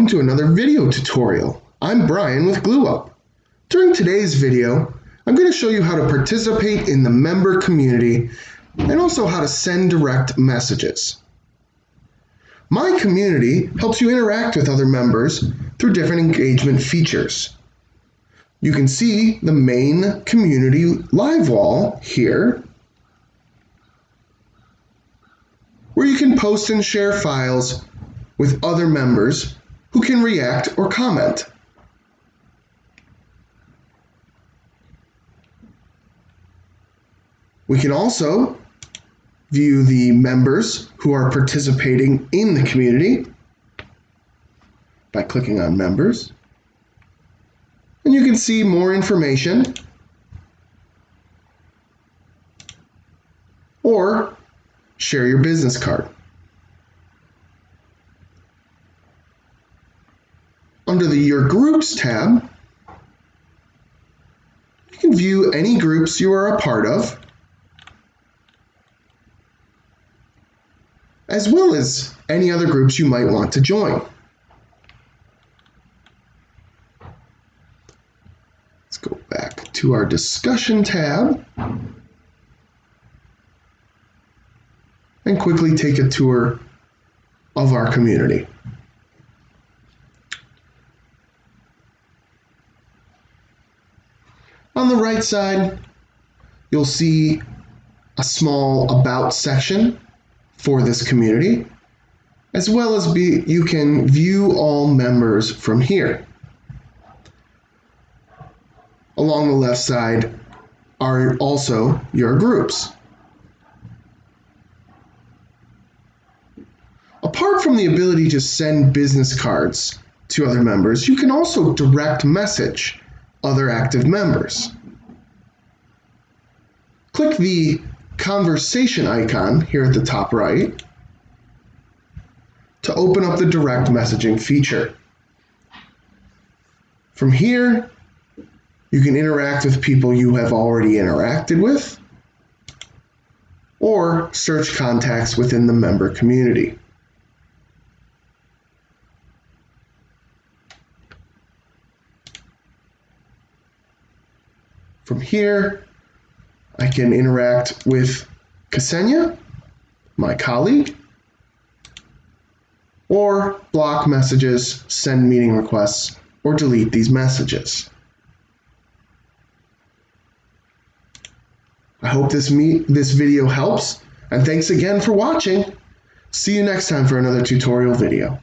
welcome to another video tutorial. I'm Brian with GlueUp. During today's video, I'm going to show you how to participate in the member community and also how to send direct messages. My Community helps you interact with other members through different engagement features. You can see the main community live wall here, where you can post and share files with other members who can react or comment. We can also view the members who are participating in the community by clicking on Members. And you can see more information or share your business card. Under the Your Groups tab, you can view any groups you are a part of, as well as any other groups you might want to join. Let's go back to our Discussion tab and quickly take a tour of our community. On the right side, you'll see a small About section for this community, as well as you can view all members from here. Along the left side are also your groups. Apart from the ability to send business cards to other members, you can also direct message other active members. Click the conversation icon here at the top right to open up the direct messaging feature. From here, you can interact with people you have already interacted with or search contacts within the member community. From here, I can interact with Ksenia, my colleague, or block messages, send meeting requests, or delete these messages. I hope this video helps, and thanks again for watching. See you next time for another tutorial video.